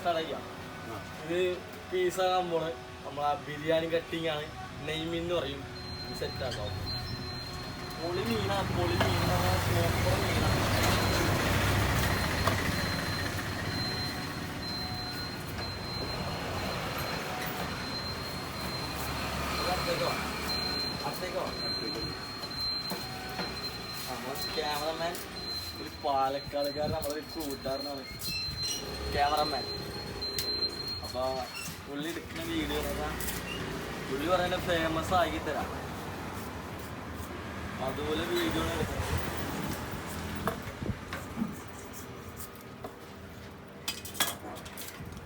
Start ചെയ്യാം. ഇത് പീസാകാൻ പോണ്. നമ്മളെ ബിരിയാണി കട്ടിങ് ആണ്. നെയ്മീന്ന് പറയും. ഇത് സെറ്റ് ആക്കാം. പൊളി മീനാണ്. പൊളി മീനാണ്. സൂപ്പർ മീനാണ്. ക്യാമറമാൻ ഒരു പാലക്കാടുകാരൻ നമ്മളൊരു കൂട്ടുകാരനാണ് ക്യാമറമാൻ. അപ്പോൾ പുള്ളി എടുക്കുന്ന വീഡിയോ പുള്ളി പറയുന്നത് ഫേമസ് ആക്കി തരാം. അതുപോലെ വീഡിയോ എടുക്കുന്നത്.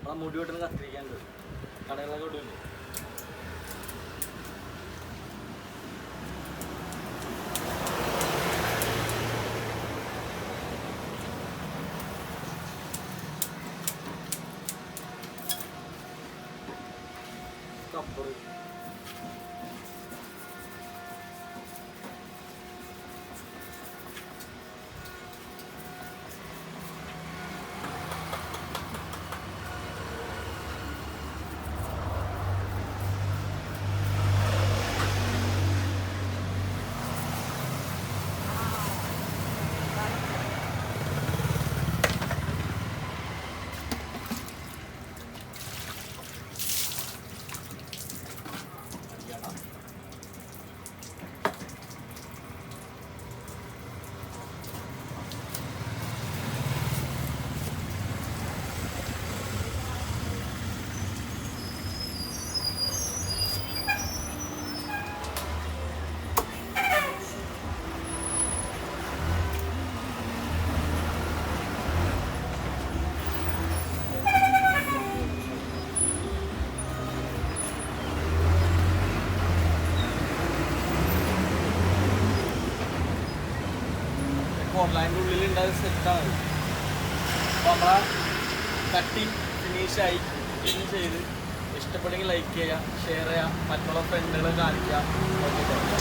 ആ മുടി വെട്ടുന്ന കത്തിരിക്കാനുണ്ട്. കടകളൊക്കെ ഇടുന്നുണ്ട്. കപ്പറ് ഓൺലൈൻ്റെ ഉള്ളിലുണ്ടായ സെറ്റാണ്. അപ്പോൾ നമ്മളെ കട്ടിങ് ഫിനിഷായി. ഫിനിഷ് ചെയ്ത് ഇഷ്ടപ്പെട്ടെങ്കിൽ ലൈക്ക് ചെയ്യുക, ഷെയർ ചെയ്യുക, മറ്റുള്ള ഫ്രണ്ടുകളെ കാണിക്കുക. ഓക്കെ.